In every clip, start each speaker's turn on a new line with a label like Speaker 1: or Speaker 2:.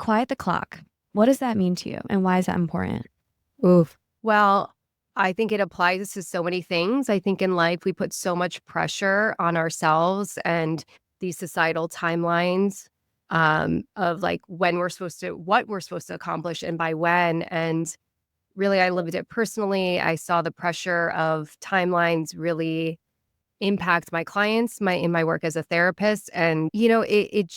Speaker 1: quiet the clock. What does that mean to you, and why is that important?
Speaker 2: Oof. Well, I think it applies to so many things. I think in life we put so much pressure on ourselves and these societal timelines of like when we're supposed to, what we're supposed to accomplish and by when. And really, I lived it personally. I saw the pressure of timelines really impact my clients in my work as a therapist. And it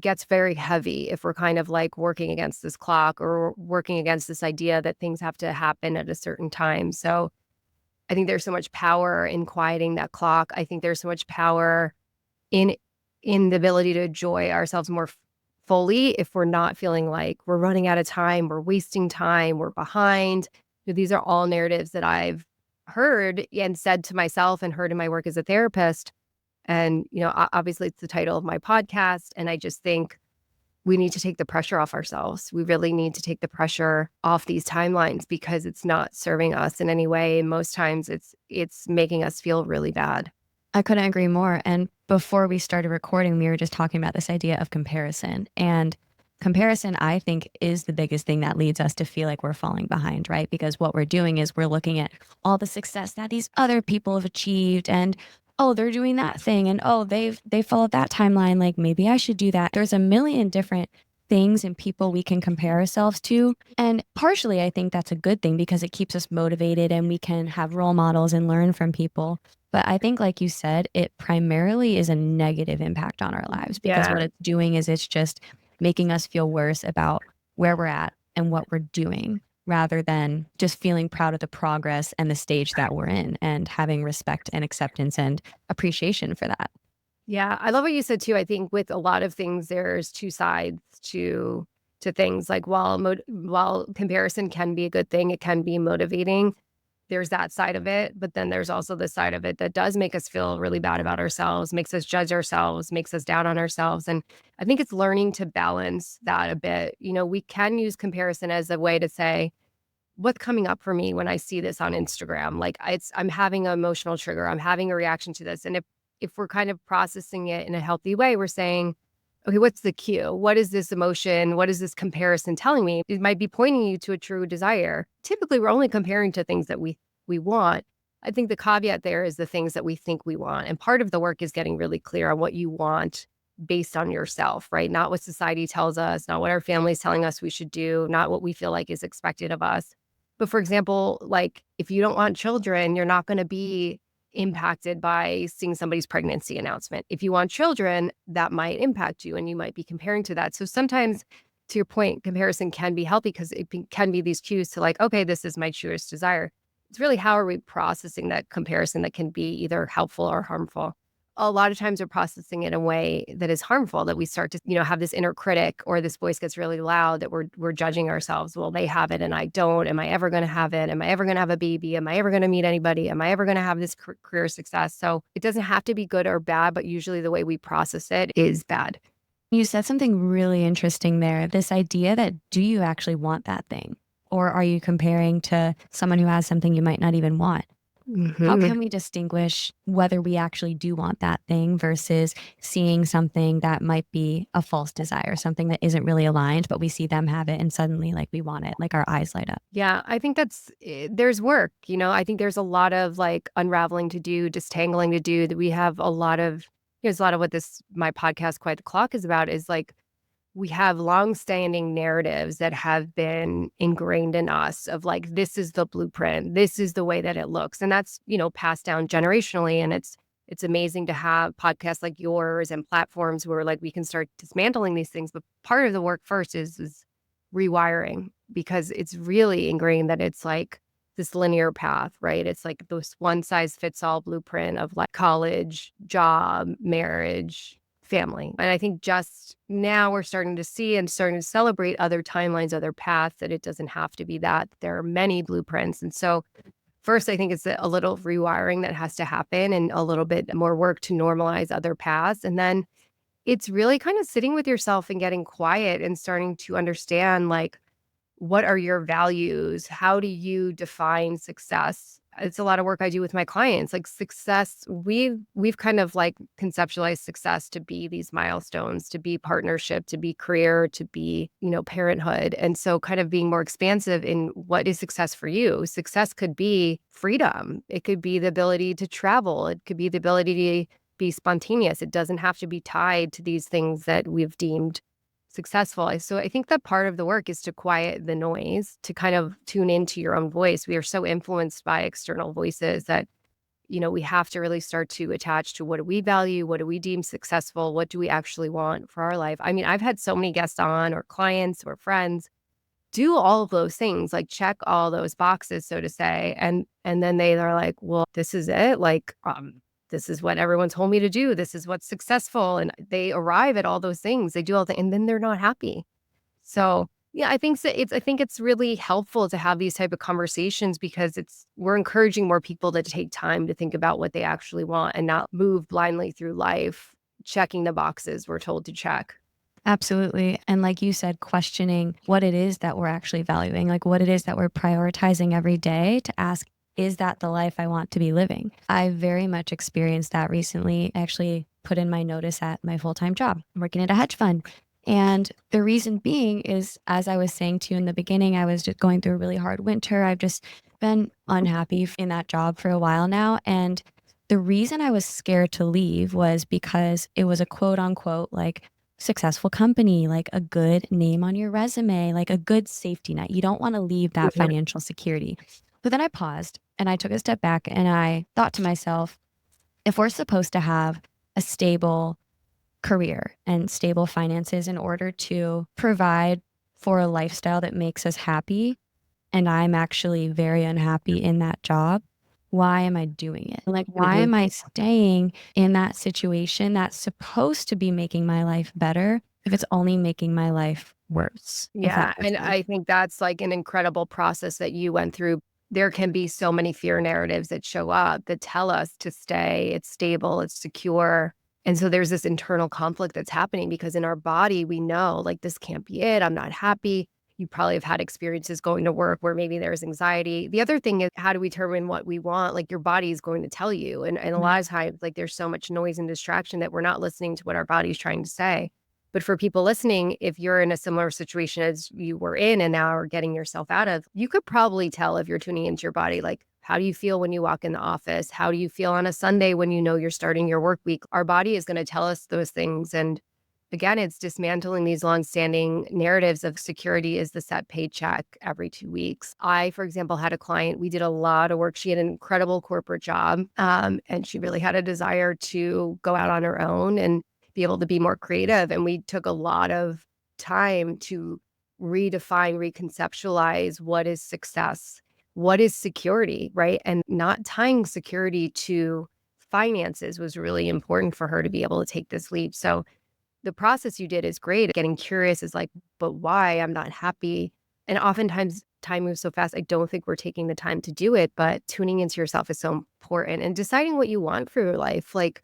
Speaker 2: gets very heavy if we're kind of like working against this clock or working against this idea that things have to happen at a certain time. So I think there's so much power in quieting that clock. I think there's so much power in the ability to enjoy ourselves more fully if we're not feeling like we're running out of time, we're wasting time, we're behind. These are all narratives that I've heard and said to myself and heard in my work as a therapist. And, obviously it's the title of my podcast. And I just think we need to take the pressure off ourselves. We really need to take the pressure off these timelines because it's not serving us in any way. Most times it's making us feel really bad.
Speaker 1: I couldn't agree more. And before we started recording, we were just talking about this idea of comparison. And comparison, I think, is the biggest thing that leads us to feel like we're falling behind, right? Because what we're doing is we're looking at all the success that these other people have achieved, and oh, they're doing that thing, and oh, they followed that timeline, like maybe I should do that. There's a million different things and people we can compare ourselves to. And partially, I think that's a good thing because it keeps us motivated and we can have role models and learn from people. But I think, like you said, it primarily is a negative impact on our lives because what it's doing is it's just making us feel worse about where we're at and what we're doing rather than just feeling proud of the progress and the stage that we're in and having respect and acceptance and appreciation for that.
Speaker 2: Yeah, I love what you said too. I think with a lot of things, there's two sides to things. Like while comparison can be a good thing, it can be motivating. There's that side of it, but then there's also the side of it that does make us feel really bad about ourselves, makes us judge ourselves, makes us down on ourselves. And I think it's learning to balance that a bit. We can use comparison as a way to say, what's coming up for me when I see this on Instagram? Like I'm having an emotional trigger. I'm having a reaction to this. And if we're kind of processing it in a healthy way, we're saying, okay, what's the cue? What is this emotion? What is this comparison telling me? It might be pointing you to a true desire. Typically, we're only comparing to things that we want. I think the caveat there is the things that we think we want. And part of the work is getting really clear on what you want based on yourself, right? Not what society tells us, not what our family's telling us we should do, not what we feel like is expected of us. But for example, like if you don't want children, you're not going to be impacted by seeing somebody's pregnancy announcement. If you want children, that might impact you and you might be comparing to that. So sometimes, to your point, comparison can be healthy because can be these cues to like, okay, this is my truest desire. It's really how are we processing that comparison that can be either helpful or harmful. A lot of times we're processing it in a way that is harmful, that we start to, have this inner critic or this voice gets really loud that we're judging ourselves. Well, they have it and I don't. Am I ever going to have it? Am I ever going to have a baby? Am I ever going to meet anybody? Am I ever going to have this career success? So it doesn't have to be good or bad, but usually the way we process it is bad.
Speaker 1: You said something really interesting there. This idea that do you actually want that thing? Or are you comparing to someone who has something you might not even want?
Speaker 2: Mm-hmm.
Speaker 1: How can we distinguish whether we actually do want that thing versus seeing something that might be a false desire, something that isn't really aligned, but we see them have it and suddenly like we want it, like our eyes light up?
Speaker 2: Yeah, I think there's work, I think there's a lot of like unraveling to do, distangling to do, that we have a lot of, there's a lot of what my podcast, Quiet the Clock, is about is like, we have longstanding narratives that have been ingrained in us of like, this is the blueprint, this is the way that it looks. And that's, passed down generationally. And it's amazing to have podcasts like yours and platforms where like we can start dismantling these things. But part of the work first is rewiring, because it's really ingrained that it's like this linear path, right? It's like this one size fits all blueprint of like college, job, marriage, family. And I think just now we're starting to see and starting to celebrate other timelines, other paths, that it doesn't have to be that. There are many blueprints. And so first, I think it's a little rewiring that has to happen and a little bit more work to normalize other paths. And then it's really kind of sitting with yourself and getting quiet and starting to understand like, what are your values? How do you define success? It's a lot of work I do with my clients. Like success, we've kind of like conceptualized success to be these milestones, to be partnership, to be career, to be, parenthood. And so kind of being more expansive in what is success for you. Success could be freedom. It could be the ability to travel. It could be the ability to be spontaneous. It doesn't have to be tied to these things that we've deemed successful. So I think that part of the work is to quiet the noise, to kind of tune into your own voice. We are so influenced by external voices that, we have to really start to attach to what do we value? What do we deem successful? What do we actually want for our life? I mean, I've had so many guests on or clients or friends do all of those things, like check all those boxes, so to say. And then they are like, well, this is it. Like, this is what everyone told me to do. This is what's successful. And they arrive at all those things. They do all the, and then they're not happy. So yeah, I think it's really helpful to have these type of conversations because we're encouraging more people to take time to think about what they actually want and not move blindly through life, checking the boxes we're told to check.
Speaker 1: Absolutely. And like you said, questioning what it is that we're actually valuing, like what it is that we're prioritizing every day to ask, is that the life I want to be living? I very much experienced that recently. I actually put in my notice at my full-time job. I'm working at a hedge fund. And the reason being is, as I was saying to you in the beginning, I was just going through a really hard winter. I've just been unhappy in that job for a while now. And the reason I was scared to leave was because it was a quote unquote, like, successful company, like a good name on your resume, like a good safety net. You don't want to leave that
Speaker 2: Mhm.
Speaker 1: financial security. But then I paused and I took a step back and I thought to myself, if we're supposed to have a stable career and stable finances in order to provide for a lifestyle that makes us happy, and I'm actually very unhappy in that job, why am I doing it? Like, why
Speaker 2: Mhm.
Speaker 1: am I staying in that situation that's supposed to be making my life better if it's only making my life worse, if that
Speaker 2: Yeah,
Speaker 1: makes
Speaker 2: and
Speaker 1: sense?
Speaker 2: I think that's like an incredible process that you went through. There can be so many fear narratives that show up that tell us to stay, it's stable, it's secure. And so there's this internal conflict that's happening because in our body, we know like this can't be it. I'm not happy. You probably have had experiences going to work where maybe there's anxiety. The other thing is how do we determine what we want? Like your body is going to tell you. And a
Speaker 1: Mhm.
Speaker 2: lot of times, like there's so much noise and distraction that we're not listening to what our body's trying to say. But for people listening, if you're in a similar situation as you were in and now are getting yourself out of, you could probably tell if you're tuning into your body, like, how do you feel when you walk in the office? How do you feel on a Sunday when you know you're starting your work week? Our body is going to tell us those things. And again, it's dismantling these longstanding narratives of security is the set paycheck every 2 weeks. I, for example, had a client, we did a lot of work. She had an incredible corporate job, and she really had a desire to go out on her own and be able to be more creative. And we took a lot of time to redefine, reconceptualize what is success, what is security, right? And not tying security to finances was really important for her to be able to take this leap. So the process you did is great. Getting curious is like, but why? I'm not happy. And oftentimes time moves so fast. I don't think we're taking the time to do it, but tuning into yourself is so important and deciding what you want for your life. Like,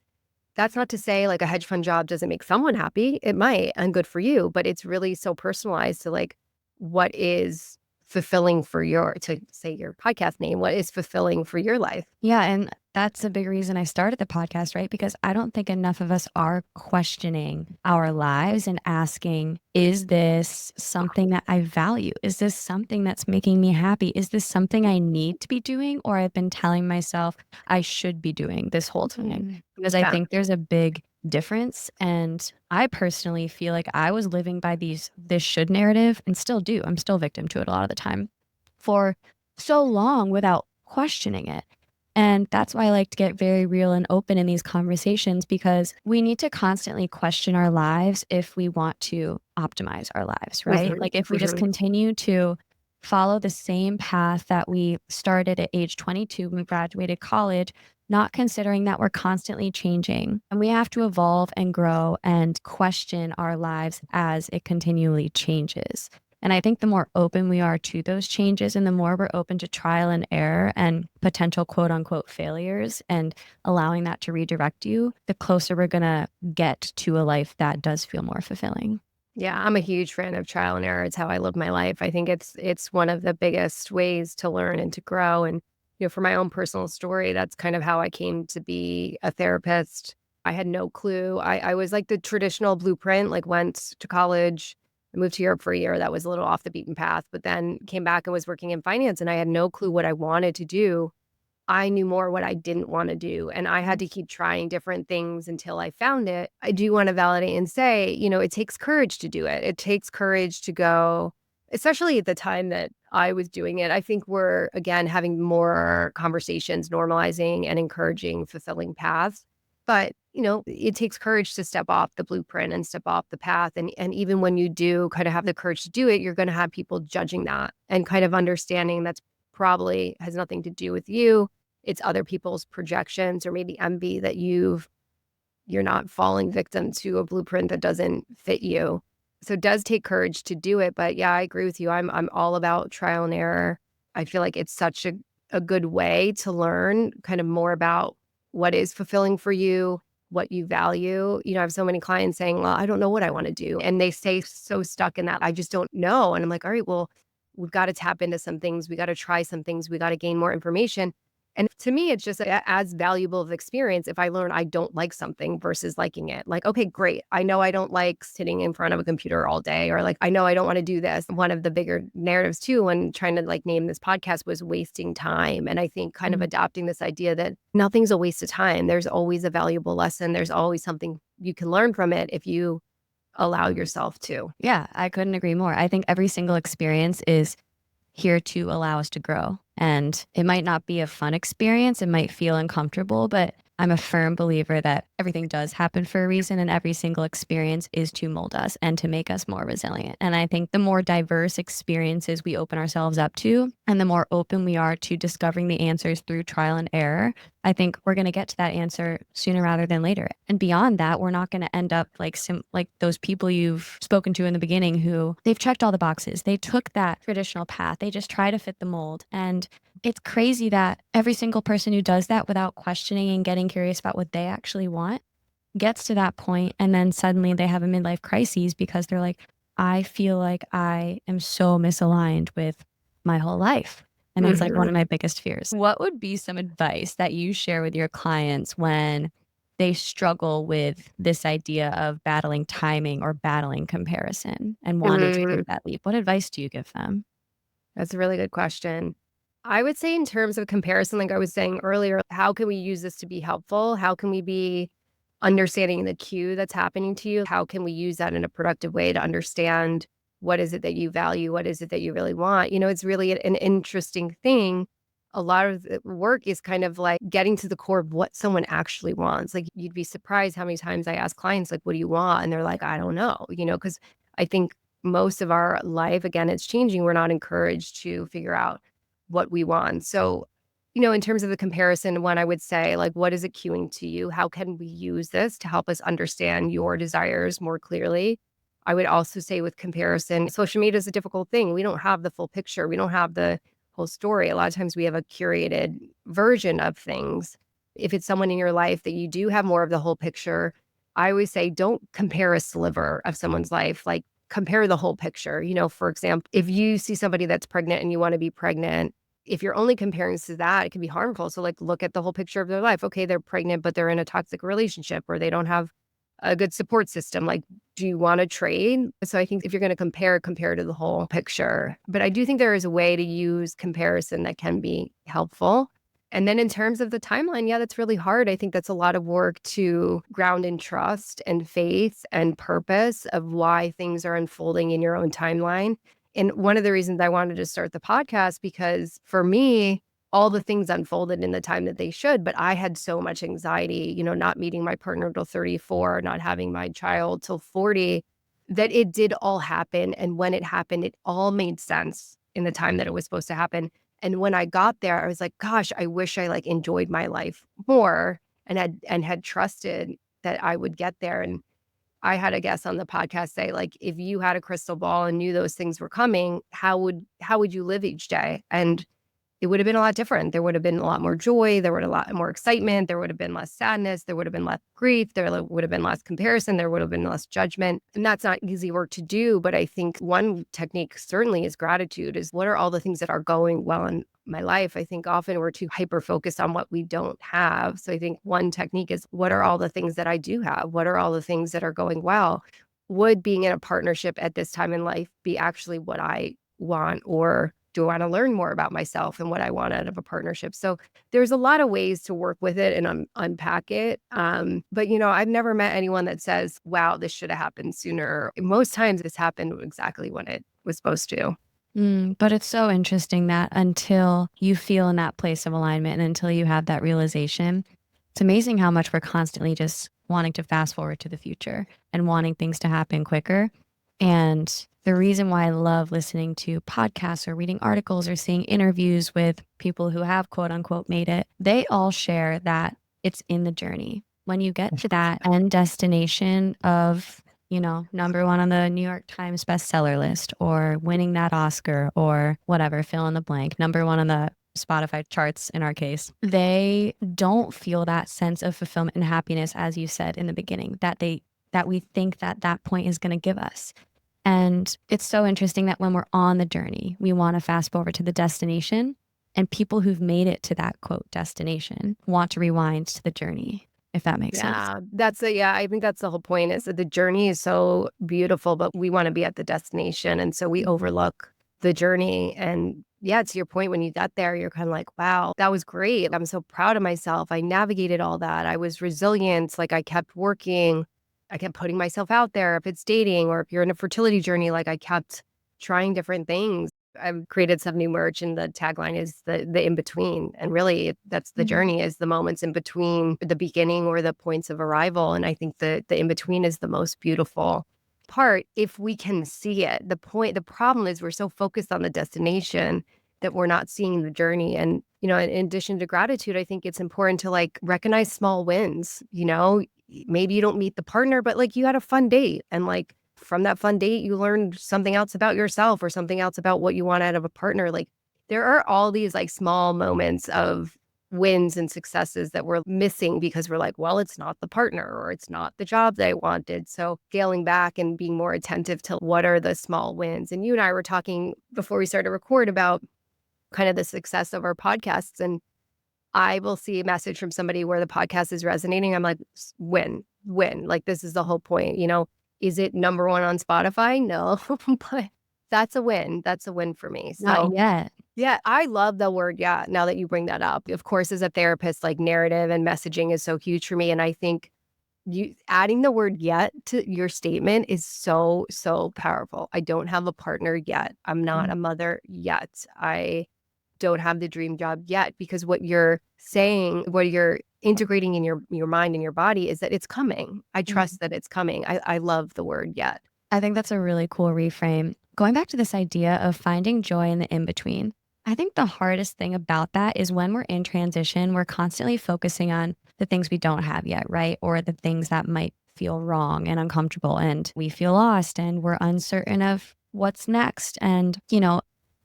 Speaker 2: that's not to say like a hedge fund job doesn't make someone happy. It might, and good for you, but it's really so personalized to like what is fulfilling for to say your podcast name, what is fulfilling for your life.
Speaker 1: Yeah, and that's a big reason I started the podcast, right? Because I don't think enough of us are questioning our lives and asking, is this something that I value? Is this something that's making me happy? Is this something I need to be doing or I've been telling myself I should be doing this whole time? Because I
Speaker 2: Yeah.
Speaker 1: think there's a big difference. And I personally feel like I was living by this should narrative and still do. I'm still victim to it a lot of the time for so long without questioning it. And that's why I like to get very real and open in these conversations because we need to constantly question our lives if we want to optimize our lives, right?
Speaker 2: Mhm,
Speaker 1: Like if we just
Speaker 2: mhm.
Speaker 1: continue to follow the same path that we started at age 22 when we graduated college, not considering that we're constantly changing and we have to evolve and grow and question our lives as it continually changes. And I think the more open we are to those changes and the more we're open to trial and error and potential quote unquote failures and allowing that to redirect you, the closer we're going to get to a life that does feel more fulfilling.
Speaker 2: Yeah, I'm a huge fan of trial and error. It's how I live my life. I think it's one of the biggest ways to learn and to grow. And For my own personal story, that's kind of how I came to be a therapist. I had no clue. I was like the traditional blueprint, like went to college. I moved to Europe for a year. That was a little off the beaten path, but then came back and was working in finance, and I had no clue what I wanted to do. I knew more what I didn't want to do, and I had to keep trying different things until I found it. I do want to validate and say, it takes courage to do it. It takes courage to go, especially at the time that I was doing it. I think we're, again, having more conversations, normalizing and encouraging fulfilling paths. But, it takes courage to step off the blueprint and step off the path. And even when you do kind of have the courage to do it, you're going to have people judging that and kind of understanding that's probably has nothing to do with you. It's other people's projections or maybe envy that you're not falling victim to a blueprint that doesn't fit you. So it does take courage to do it. But yeah, I agree with you. I'm all about trial and error. I feel like it's such a good way to learn kind of more about what is fulfilling for you, what you value. I have so many clients saying, well, I don't know what I want to do. And they stay so stuck in that, I just don't know. And I'm like, all right, well, we've got to tap into some things. We got to try some things. We got to gain more information. And to me, it's just as valuable of experience if I learn I don't like something versus liking it. Like, okay, great. I know I don't like sitting in front of a computer all day, or like, I know I don't want to do this. One of the bigger narratives too, when trying to like name this podcast, was wasting time. And I think kind of adopting this idea that nothing's a waste of time. There's always a valuable lesson. There's always something you can learn from it if you allow yourself to.
Speaker 1: Yeah, I couldn't agree more. I think every single experience is here to allow us to grow. And it might not be a fun experience. It might feel uncomfortable, but I'm a firm believer that everything does happen for a reason, and every single experience is to mold us and to make us more resilient. And I think the more diverse experiences we open ourselves up to, and the more open we are to discovering the answers through trial and error, I think we're going to get to that answer sooner rather than later. And beyond that, we're not going to end up like those people you've spoken to in the beginning who they've checked all the boxes. They took that traditional path. They just try to fit the mold. And it's crazy that every single person who does that without questioning and getting curious about what they actually want gets to that point, and then suddenly they have a midlife crisis because they're like, I feel like I am so misaligned with my whole life. And that's like one of my biggest fears. What would be some advice that you share with your clients when they struggle with this idea of battling timing or battling comparison and wanting to take that leap? What advice do you give them?
Speaker 2: That's a really good question. I would say in terms of comparison, like I was saying earlier, how can we use this to be helpful? How can we be understanding the cue that's happening to you? How can we use that in a productive way to understand what is it that you value? What is it that you really want? It's really an interesting thing. A lot of the work is kind of like getting to the core of what someone actually wants. Like you'd be surprised how many times I ask clients, like, what do you want? And they're like, I don't know, because I think most of our life, again, it's changing. We're not encouraged to figure out what we want. So, in terms of the comparison one, I would say, like, what is it cueing to you? How can we use this to help us understand your desires more clearly? I would also say with comparison, social media is a difficult thing. We don't have the full picture. We don't have the whole story. A lot of times we have a curated version of things. If it's someone in your life that you do have more of the whole picture, I always say, don't compare a sliver of someone's life. Like, compare the whole picture. For example, if you see somebody that's pregnant and you want to be pregnant, if you're only comparing to that, it can be harmful. So like, look at the whole picture of their life. Okay, they're pregnant, but they're in a toxic relationship or they don't have a good support system. Like, do you want to trade? So I think if you're going to compare to the whole picture. But I do think there is a way to use comparison that can be helpful. And then in terms of the timeline, yeah, that's really hard. I think that's a lot of work to ground in trust and faith and purpose of why things are unfolding in your own timeline. And one of the reasons I wanted to start the podcast, because for me, all the things unfolded in the time that they should, but I had so much anxiety, not meeting my partner till 34, not having my child till 40, that it did all happen. And when it happened, it all made sense in the time that it was supposed to happen. And when I got there, I was like, gosh, I wish I like enjoyed my life more and had trusted that I would get there. And I had a guest on the podcast say, like, if you had a crystal ball and knew those things were coming, how would you live each day? And it would have been a lot different. There would have been a lot more joy. There would have been a lot more excitement. There would have been less sadness. There would have been less grief. There would have been less comparison. There would have been less judgment. And that's not easy work to do. But I think one technique certainly is gratitude, is what are all the things that are going well in my life? I think often we're too hyper focused on what we don't have. So I think one technique is, what are all the things that I do have? What are all the things that are going well? Would being in a partnership at this time in life be actually what I want? Or do I want to learn more about myself and what I want out of a partnership? So there's a lot of ways to work with it and unpack it. But I've never met anyone that says, wow, this should have happened sooner. Most times this happened exactly when it was supposed to.
Speaker 1: But it's so interesting that until you feel in that place of alignment and until you have that realization, it's amazing how much we're constantly just wanting to fast forward to the future and wanting things to happen quicker. And the reason why I love listening to podcasts or reading articles or seeing interviews with people who have quote unquote made it, they all share that it's in the journey. When you get to that end destination of, number one on the New York Times bestseller list, or winning that Oscar, or whatever, fill in the blank, number one on the Spotify charts in our case, they don't feel that sense of fulfillment and happiness, as you said in the beginning, that we think that point is going to give us. And it's so interesting that when we're on the journey, we want to fast forward to the destination, and people who've made it to that quote destination want to rewind to the journey, if that makes sense.
Speaker 2: I think that's the whole point, is that the journey is so beautiful, but we want to be at the destination. And so we overlook the journey. And yeah, to your point, when you got there, you're kind of like, wow, that was great. I'm so proud of myself. I navigated all that. I was resilient. Like, I kept working. I kept putting myself out there. If it's dating or if you're in a fertility journey, like, I kept trying different things. I've created some new merch, and the tagline is the in between. And really, that's the journey, is the moments in between the beginning or the points of arrival. And I think the in between is the most beautiful part, if we can see it. The problem is we're so focused on the destination that we're not seeing the journey. And, in addition to gratitude, I think it's important to recognize small wins. Maybe you don't meet the partner, but you had a fun date, and from that fun date, you learned something else about yourself or something else about what you want out of a partner. There are all these small moments of wins and successes that we're missing because we're like, well, it's not the partner, or it's not the job that I wanted. So scaling back and being more attentive to what are the small wins. And you and I were talking before we started to record about kind of the success of our podcasts. And I will see a message from somebody where the podcast is resonating. I'm like, win. This is the whole point. Is it number one on Spotify? No, but that's a win. That's a win for me. So,
Speaker 1: not yet.
Speaker 2: Yeah, I love the word "yeah," now that you bring that up. Of course, as a therapist, narrative and messaging is so huge for me. And I think you adding the word "yet" to your statement is so, so powerful. I don't have a partner yet. I'm not a mother yet. I don't have the dream job yet, because what you're saying, what you're integrating in your mind and your body, is that it's coming. I trust that it's coming. I love the word "yet."
Speaker 1: I think that's a really cool reframe. Going back to this idea of finding joy in the in-between, I think the hardest thing about that is when we're in transition, we're constantly focusing on the things we don't have yet, right? Or the things that might feel wrong and uncomfortable, and we feel lost and we're uncertain of what's next. And,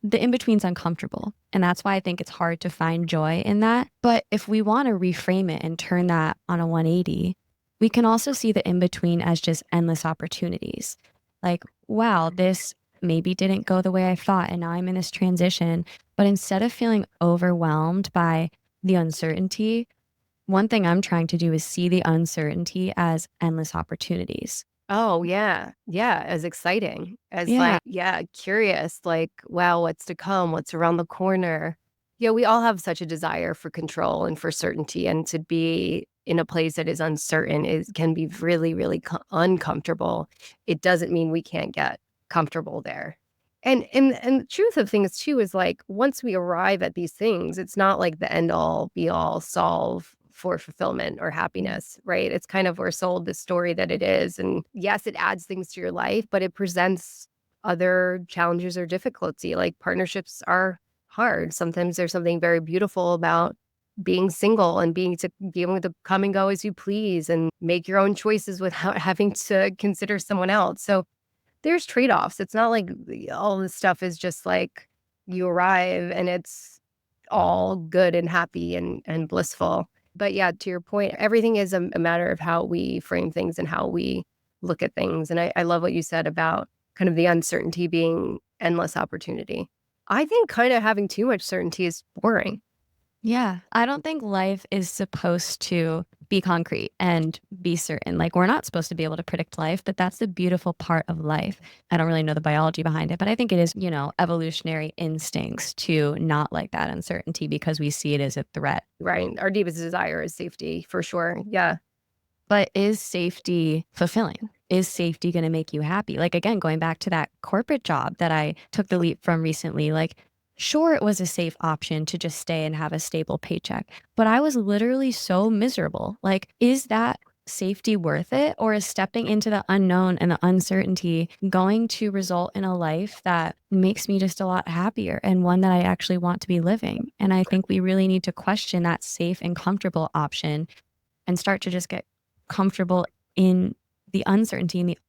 Speaker 1: the in-between's uncomfortable. And that's why I think it's hard to find joy in that. But if we want to reframe it and turn that on a 180, we can also see the in-between as just endless opportunities. Like, wow, this maybe didn't go the way I thought, and now I'm in this transition. But instead of feeling overwhelmed by the uncertainty, one thing I'm trying to do is see the uncertainty as endless opportunities.
Speaker 2: Oh, yeah. Yeah, as exciting as
Speaker 1: Yeah.
Speaker 2: curious, wow, what's to come? What's around the corner? Yeah, we all have such a desire for control and for certainty, and to be in a place that is uncertain can be really, really uncomfortable. It doesn't mean we can't get comfortable there. And the truth of things too is, once we arrive at these things, it's not the end all be all solve for fulfillment or happiness, right? It's kind of, we're sold the story that it is. And yes, it adds things to your life, but it presents other challenges or difficulty. Partnerships are hard. Sometimes there's something very beautiful about being single and being able to come and go as you please and make your own choices without having to consider someone else. So there's trade-offs. It's not all this stuff is just you arrive and it's all good and happy and blissful. But yeah, to your point, everything is a matter of how we frame things and how we look at things. And I love what you said about kind of the uncertainty being endless opportunity. I think kind of having too much certainty is boring.
Speaker 1: Yeah. I don't think life is supposed to be concrete and be certain. Like, we're not supposed to be able to predict life, but that's the beautiful part of life. I don't really know the biology behind it, but I think it is, evolutionary instincts to not like that uncertainty because we see it as a threat.
Speaker 2: Right. Our deepest desire is safety for sure. Yeah.
Speaker 1: But is safety fulfilling? Is safety going to make you happy? Like, again, going back to that corporate job that I took the leap from recently, like, sure, it was a safe option to just stay and have a stable paycheck, but I was literally so miserable. Like, is that safety worth it? Or is stepping into the unknown and the uncertainty going to result in a life that makes me just a lot happier and one that I actually want to be living? And I think we really need to question that safe and comfortable option and start to just get comfortable in the uncertainty and the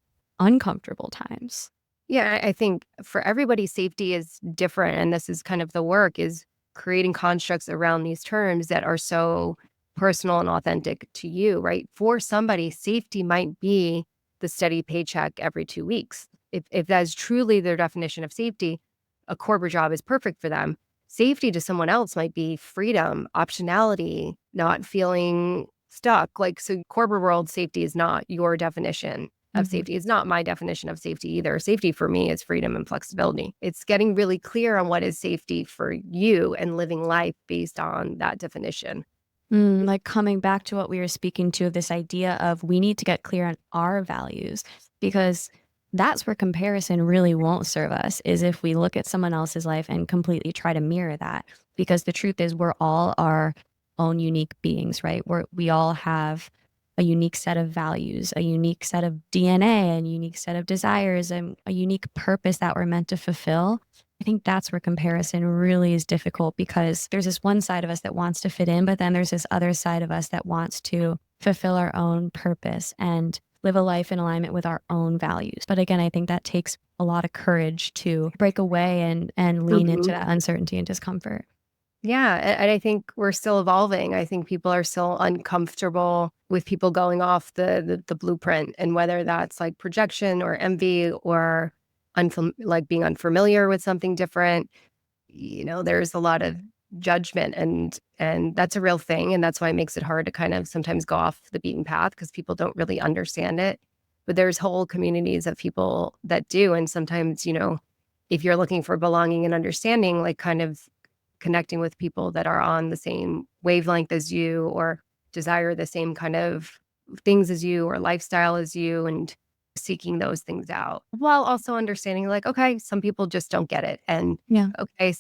Speaker 1: uncomfortable times.
Speaker 2: Yeah, I think for everybody, safety is different. And this is kind of the work is creating constructs around these terms that are so personal and authentic to you, right? For somebody, safety might be the steady paycheck every 2 weeks. If that is truly their definition of safety, a corporate job is perfect for them. Safety to someone else might be freedom, optionality, not feeling stuck. Like, so corporate world safety is not your definition of
Speaker 1: Mm-hmm.
Speaker 2: safety. It's not my definition of safety either. Safety for me is freedom and flexibility. It's getting really clear on what is safety for you and living life based on that definition.
Speaker 1: Like coming back to what we were speaking to, this idea of we need to get clear on our values, because that's where comparison really won't serve us, is if we look at someone else's life and completely try to mirror that. Because the truth is, we're all our own unique beings, right? We all have a unique set of values, a unique set of DNA, a unique set of desires, and a unique purpose that we're meant to fulfill. I think that's where comparison really is difficult, because there's this one side of us that wants to fit in, but then there's this other side of us that wants to fulfill our own purpose and live a life in alignment with our own values. But again, I think that takes a lot of courage to break away and lean into
Speaker 2: Mhm.
Speaker 1: that uncertainty and discomfort.
Speaker 2: Yeah. And I think we're still evolving. I think people are still uncomfortable with people going off the blueprint, and whether that's like projection or envy or like being unfamiliar with something different. There's a lot of judgment, and that's a real thing. And that's why it makes it hard to kind of sometimes go off the beaten path, because people don't really understand it. But there's whole communities of people that do. And sometimes, if you're looking for belonging and understanding, like kind of connecting with people that are on the same wavelength as you, or desire the same kind of things as you, or lifestyle as you, and seeking those things out, while also understanding like, okay, some people just don't get it. And
Speaker 1: Yeah.
Speaker 2: okay,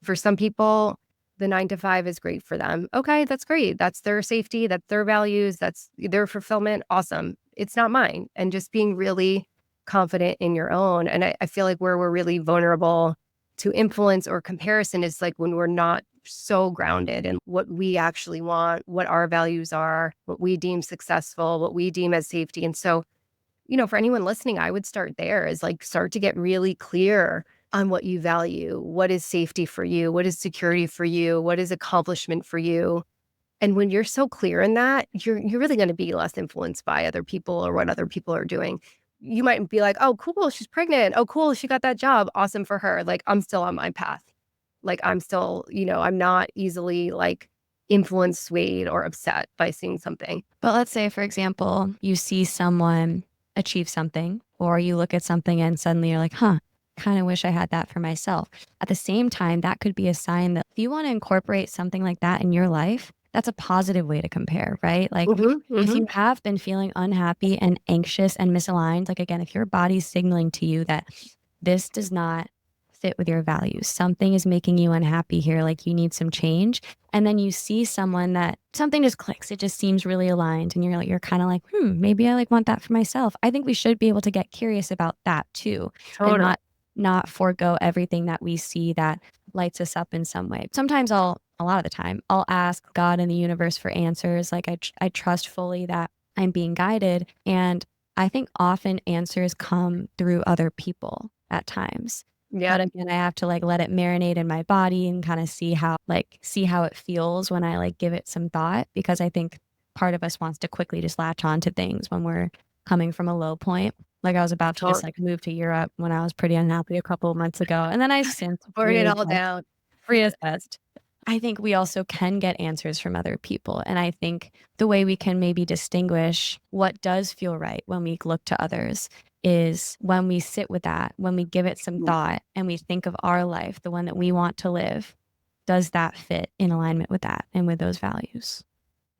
Speaker 2: for some people, the 9 to 5 is great for them. Okay, that's great. That's their safety, that's their values, that's their fulfillment. Awesome. It's not mine. And just being really confident in your own. And I feel like where we're really vulnerable to influence or comparison is like when we're not so grounded in what we actually want, what our values are, what we deem successful, what we deem as safety. And so, for anyone listening, I would start there, is like start to get really clear on what you value. What is safety for you? What is security for you? What is accomplishment for you? And when you're so clear in that, you're really going to be less influenced by other people or what other people are doing. You might be like, oh, cool, she's pregnant. Oh, cool, she got that job. Awesome for her. Like, I'm still on my path. Like, I'm still, I'm not easily like influenced, swayed, or upset by seeing something.
Speaker 1: But let's say, for example, you see someone achieve something, or you look at something and suddenly you're like, huh, kind of wish I had that for myself. At the same time, that could be a sign that if you want to incorporate something like that in your life, that's a positive way to compare, right? Like,
Speaker 2: Hmm.
Speaker 1: if
Speaker 2: Hmm.
Speaker 1: you have been feeling unhappy and anxious and misaligned, like, again, if your body's signaling to you that this does not fit with your values, something is making you unhappy here, like you need some change, and then you see someone that something just clicks, it just seems really aligned, and you're kind of like, maybe I like want that for myself. I think we should be able to get curious about that too, and
Speaker 2: Totally.
Speaker 1: not forego everything that we see that lights us up in some way. Sometimes a lot of the time I'll ask God and the universe for answers. Like, I trust fully that I'm being guided, and I think often answers come through other people at times.
Speaker 2: Yeah.
Speaker 1: But again, I have to like let it marinate in my body and kind of see how it feels when I like give it some thought, because I think part of us wants to quickly just latch on to things when we're coming from a low point. Like I was about to just
Speaker 2: Don't
Speaker 1: like move to Europe when I was pretty unhappy a couple of months ago. And then I've since
Speaker 2: burn it all down.
Speaker 1: reassessed. I think we also can get answers from other people. And I think the way we can maybe distinguish what does feel right when we look to others is when we sit with that, when we give it some thought and we think of our life, the one that we want to live, does that fit in alignment with that and with those values?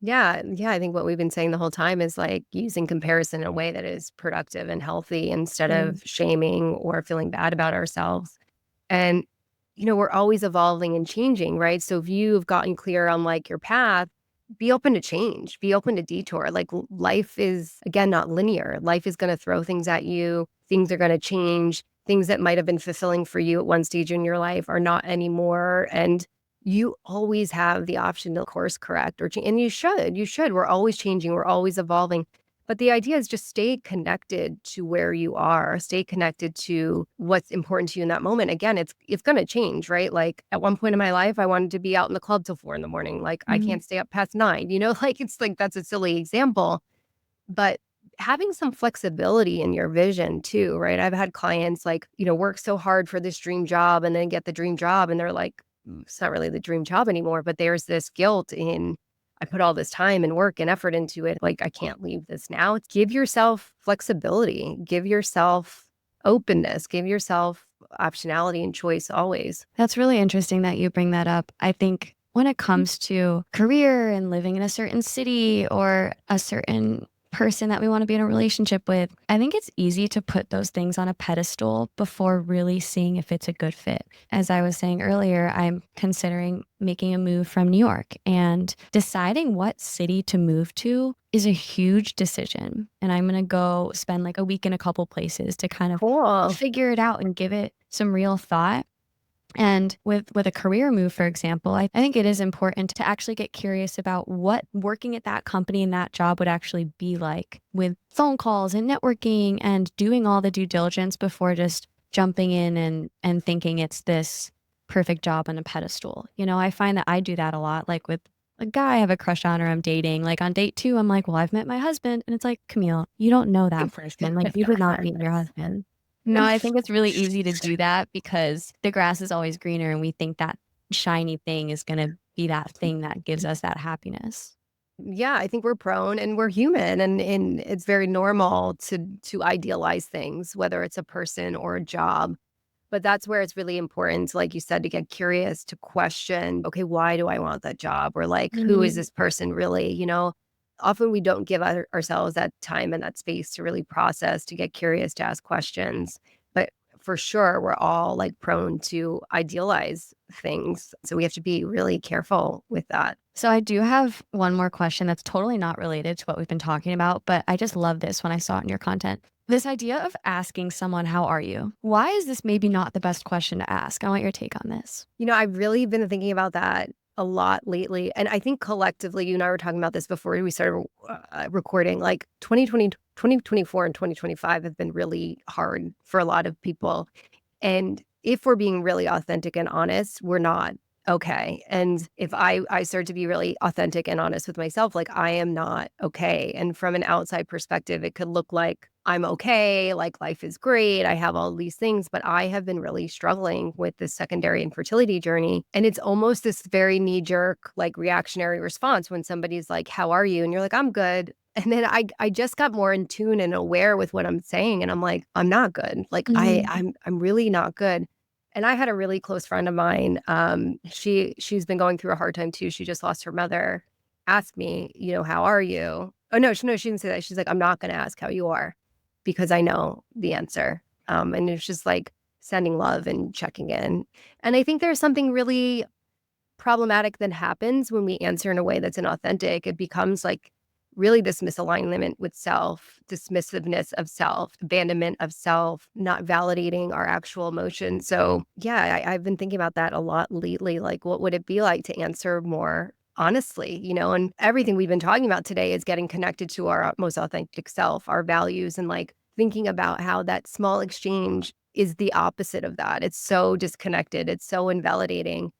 Speaker 2: Yeah, yeah, I think what we've been saying the whole time is, like, using comparison in a way that is productive and healthy instead
Speaker 1: Mm,
Speaker 2: of shaming or feeling bad about ourselves. And, we're always evolving and changing, right? So if you've gotten clear on, like, your path, be open to change, be open to detour. Like, life is, again, not linear. Life is gonna throw things at you. Things are gonna change. Things that might have been fulfilling for you at one stage in your life are not anymore, and you always have the option to course correct or and you should. We're always changing, we're always evolving. But the idea is just stay connected to where you are, stay connected to what's important to you in that moment. Again, it's going to change, right? Like at one point in my life, I wanted to be out in the club till 4 in the morning. Like I
Speaker 1: mhm,
Speaker 2: can't stay up past 9, like it's like that's a silly example, but having some flexibility in your vision too, right? I've had clients like, work so hard for this dream job and then get the dream job and they're like, it's not really the dream job anymore, but there's this guilt in, I put all this time and work and effort into it. Like, I can't leave this now. Give yourself flexibility, give yourself openness, give yourself optionality and choice always.
Speaker 1: That's really interesting that you bring that up. I think when it comes to career and living in a certain city or a certain person that we want to be in a relationship with, I think it's easy to put those things on a pedestal before really seeing if it's a good fit. As I was saying earlier, I'm considering making a move from New York, and deciding what city to move to is a huge decision. And I'm going to go spend like a week in a couple places to kind of
Speaker 2: Cool.
Speaker 1: figure it out and give it some real thought. And with a career move, for example, I think it is important to actually get curious about what working at that company and that job would actually be like, with phone calls and networking and doing all the due diligence before just jumping in and thinking it's this perfect job on a pedestal. I find that I do that a lot, like with a guy I have a crush on or I'm dating. Like on date 2, I'm like, well, I've met my husband. And it's like, Camille, you don't know that person. Like you did not meet your husband. No, I think it's really easy to do that because the grass is always greener and we think that shiny thing is gonna be that thing that gives us that happiness.
Speaker 2: Yeah, I think we're prone and we're human and it's very normal to idealize things, whether it's a person or a job. But that's where it's really important, like you said, to get curious, to question, okay, why do I want that job? Or like, who is
Speaker 1: Mhm.
Speaker 2: this person really? Often we don't give ourselves that time and that space to really process, to get curious, to ask questions. But for sure, we're all like prone to idealize things. So we have to be really careful with that.
Speaker 1: So I do have one more question that's totally not related to what we've been talking about, but I just love this when I saw it in your content. This idea of asking someone, "How are you?" Why is this maybe not the best question to ask? I want your take on this.
Speaker 2: I've really been thinking about that a lot lately. And I think collectively, you and I were talking about this before we started recording, like 2020, 2024 and 2025 have been really hard for a lot of people. And if we're being really authentic and honest, we're not okay. And if I start to be really authentic and honest with myself, like I am not okay. And from an outside perspective, it could look like I'm okay, like life is great, I have all these things, but I have been really struggling with this secondary infertility journey. And it's almost this very knee-jerk, like reactionary response when somebody's like, "How are you?" And you're like, "I'm good." And then I just got more in tune and aware with what I'm saying, and I'm like, "I'm not good. Like,
Speaker 1: Mhm.
Speaker 2: I'm really not good." And I had a really close friend of mine, she's been going through a hard time too, she just lost her mother, ask me, "How are you?" Oh, no, she didn't say that. She's like, "I'm not gonna ask how you are because I know the answer." And it's just like sending love and checking in. And I think there's something really problematic that happens when we answer in a way that's inauthentic. It becomes like really this misalignment with self, dismissiveness of self, abandonment of self, not validating our actual emotions. So, yeah, I've been thinking about that a lot lately. Like, what would it be like to answer more honestly? And everything we've been talking about today is getting connected to our most authentic self, our values, and like thinking about how that small exchange is the opposite of that. It's so disconnected. It's so invalidating.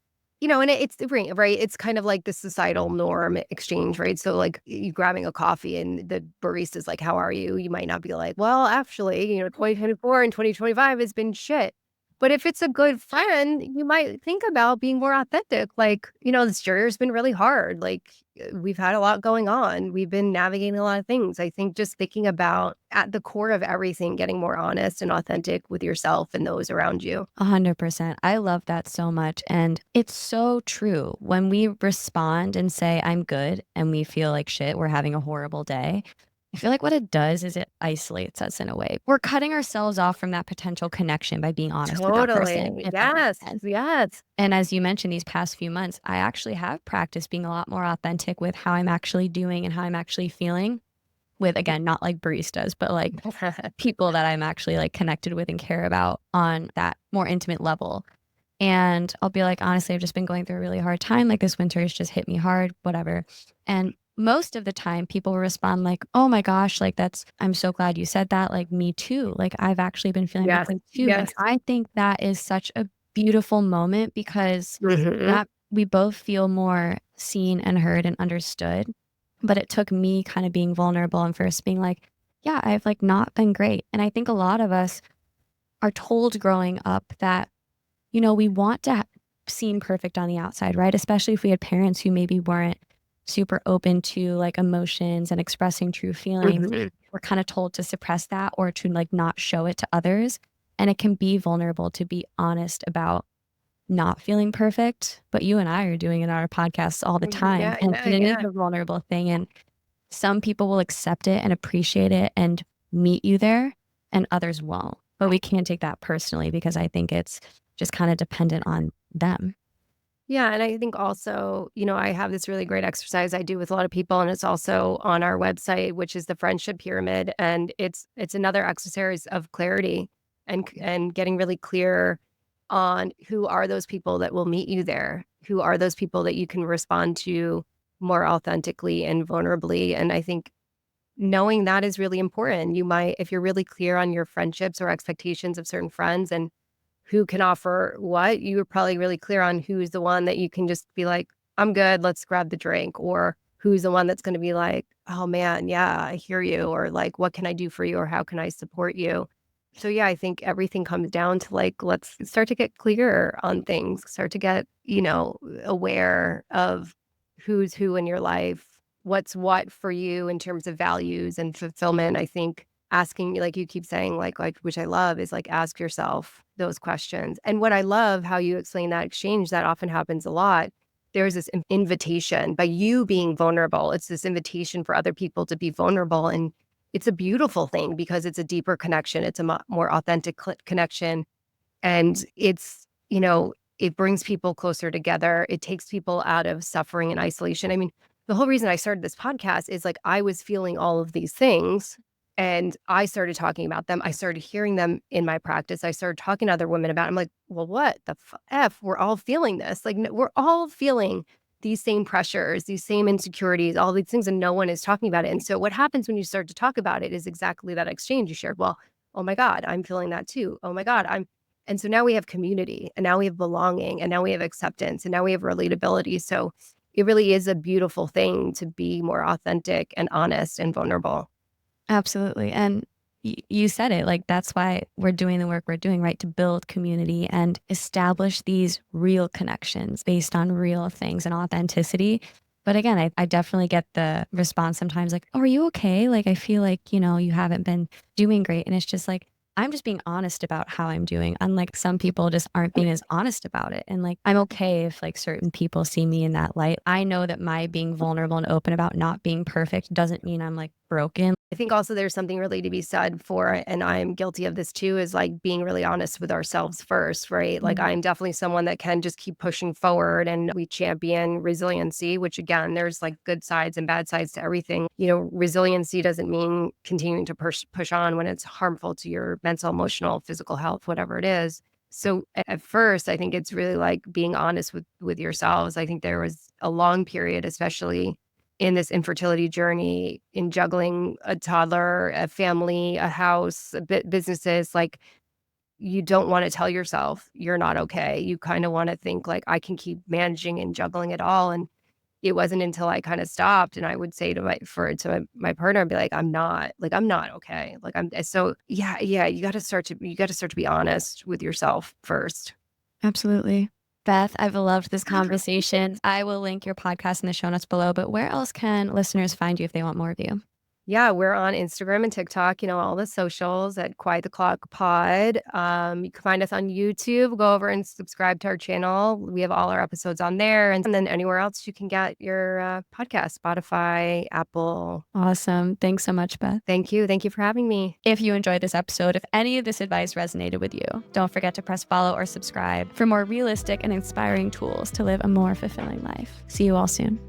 Speaker 2: And it's different, right? It's kind of like the societal norm exchange, right? So like you grabbing a coffee and the barista's like, how are you? You might not be like, well, actually, 2024 and 2025 has been shit. But if it's a good friend, you might think about being more authentic. Like, this year's been really hard. Like, we've had a lot going on. We've been navigating a lot of things. I think just thinking about at the core of everything, getting more honest and authentic with yourself and those around you.
Speaker 1: 100%. I love that so much. And it's so true. When we respond and say, I'm good, and we feel like shit, we're having a horrible day, I feel like what it does is it isolates us in a way. We're cutting ourselves off from that potential connection by being honest with that person,
Speaker 2: Totally.
Speaker 1: if that makes
Speaker 2: Yes.
Speaker 1: sense.
Speaker 2: Yes.
Speaker 1: And as you mentioned, these past few months, I actually have practiced being a lot more authentic with how I'm actually doing and how I'm actually feeling with, again, not like baristas, but like people that I'm actually like connected with and care about on that more intimate level. And I'll be like, honestly, I've just been going through a really hard time. Like this winter has just hit me hard, whatever. And most of the time people will respond like, oh my gosh, like I'm so glad you said that. Like me too. Like I've actually been feeling this
Speaker 2: Yes.
Speaker 1: way too. And
Speaker 2: Yes.
Speaker 1: I think that is such a beautiful moment because
Speaker 2: Mhm.
Speaker 1: that we both feel more seen and heard and understood. But it took me kind of being vulnerable and first being like, yeah, I've like not been great. And I think a lot of us are told growing up that, we want to seem perfect on the outside, right? Especially if we had parents who maybe weren't super open to like emotions and expressing true feelings.
Speaker 2: Mhm.
Speaker 1: We're kind of told to suppress that or to like not show it to others. And it can be vulnerable to be honest about not feeling perfect. But you and I are doing it on our podcasts all the time.
Speaker 2: Yeah,
Speaker 1: And
Speaker 2: yeah,
Speaker 1: it is
Speaker 2: yeah.
Speaker 1: a vulnerable thing. And some people will accept it and appreciate it and meet you there, and others won't. But we can't take that personally because I think it's just kind of dependent on them.
Speaker 2: Yeah, and I think also, I have this really great exercise I do with a lot of people, and it's also on our website, which is the friendship pyramid, and it's another exercise of clarity and getting really clear on who are those people that will meet you there, who are those people that you can respond to more authentically and vulnerably, and I think knowing that is really important. You might, if you're really clear on your friendships or expectations of certain friends and who can offer what, you were probably really clear on who's the one that you can just be like, I'm good, let's grab the drink, or who's the one that's going to be like, oh man, yeah, I hear you, or like, what can I do for you, or how can I support you? So yeah, I think everything comes down to like, let's start to get clear on things, start to get, aware of who's who in your life, what's what for you in terms of values and fulfillment. I think asking, like you keep saying, like which I love, is like ask yourself those questions. And what I love how you explain that exchange, that often happens a lot. There's this invitation by you being vulnerable. It's this invitation for other people to be vulnerable. And it's a beautiful thing because it's a deeper connection. It's a more authentic connection. And it brings people closer together. It takes people out of suffering and isolation. I mean, the whole reason I started this podcast is like I was feeling all of these things and I started talking about them. I started hearing them in my practice. I started talking to other women about it. I'm like, well, what the F? We're all feeling this. Like, we're all feeling these same pressures, these same insecurities, all these things, and no one is talking about it. And so, what happens when you start to talk about it is exactly that exchange you shared. Well, oh my God, I'm feeling that too. Oh my God, and so now we have community and now we have belonging and now we have acceptance and now we have relatability. So it really is a beautiful thing to be more authentic and honest and vulnerable.
Speaker 1: Absolutely. And you said it, like that's why we're doing the work we're doing, right? To build community and establish these real connections based on real things and authenticity. But again, I definitely get the response sometimes like, oh, are you okay? Like, I feel like, you haven't been doing great. And it's just like, I'm just being honest about how I'm doing. Unlike some people just aren't being as honest about it. And like, I'm okay if like certain people see me in that light. I know that my being vulnerable and open about not being perfect doesn't mean I'm like broken.
Speaker 2: I think also there's something really to be said for, and I'm guilty of this too, is like being really honest with ourselves first, right? Like I'm definitely someone that can just keep pushing forward and we champion resiliency, which again, there's like good sides and bad sides to everything. Resiliency doesn't mean continuing to push on when it's harmful to your mental, emotional, physical health, whatever it is. So at first, I think it's really like being honest with yourselves. I think there was a long period, especially in this infertility journey, in juggling a toddler, a family, a house, businesses, like you don't want to tell yourself you're not okay. You kind of want to think like, I can keep managing and juggling it all. And it wasn't until I kind of stopped and I would say to my partner, I'd be like, I'm not okay. Like so yeah, you got to start to be honest with yourself first.
Speaker 1: Absolutely. Beth, I've loved this conversation. I will link your podcast in the show notes below, but where else can listeners find you if they want more of you?
Speaker 2: Yeah, we're on Instagram and TikTok, all the socials at Quiet the Clock Pod. You can find us on YouTube. Go over and subscribe to our channel. We have all our episodes on there. And then anywhere else you can get your podcast, Spotify, Apple.
Speaker 1: Awesome. Thanks so much, Beth.
Speaker 2: Thank you. Thank you for having me.
Speaker 1: If you enjoyed this episode, if any of this advice resonated with you, don't forget to press follow or subscribe for more realistic and inspiring tools to live a more fulfilling life. See you all soon.